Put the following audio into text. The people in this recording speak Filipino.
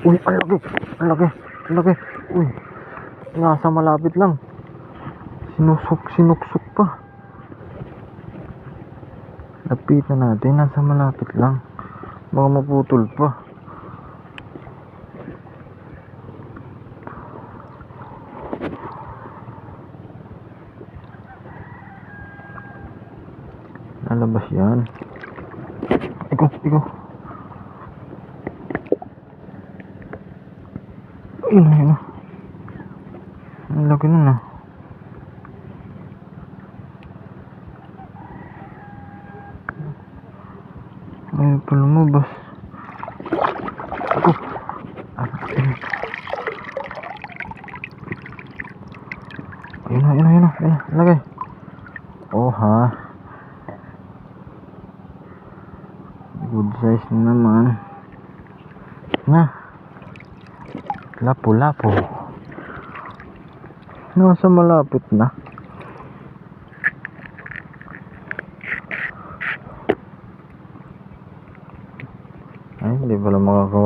Uy, ang laki. Ang laki. Ang laki. Uy, nasa malapit lang. Sinuksok pa. Lapitan natin, nasa malapit lang. Baka maputol pa. Lalabas yan. Ikaw. Ayun na. Ang laki nun ah. Ayun pa lumabas. Ako. Ayun na. Lagay. Oh ha. Good size naman. Na. Lapo. Nasa malapit na. Ay, hindi pala makakawa.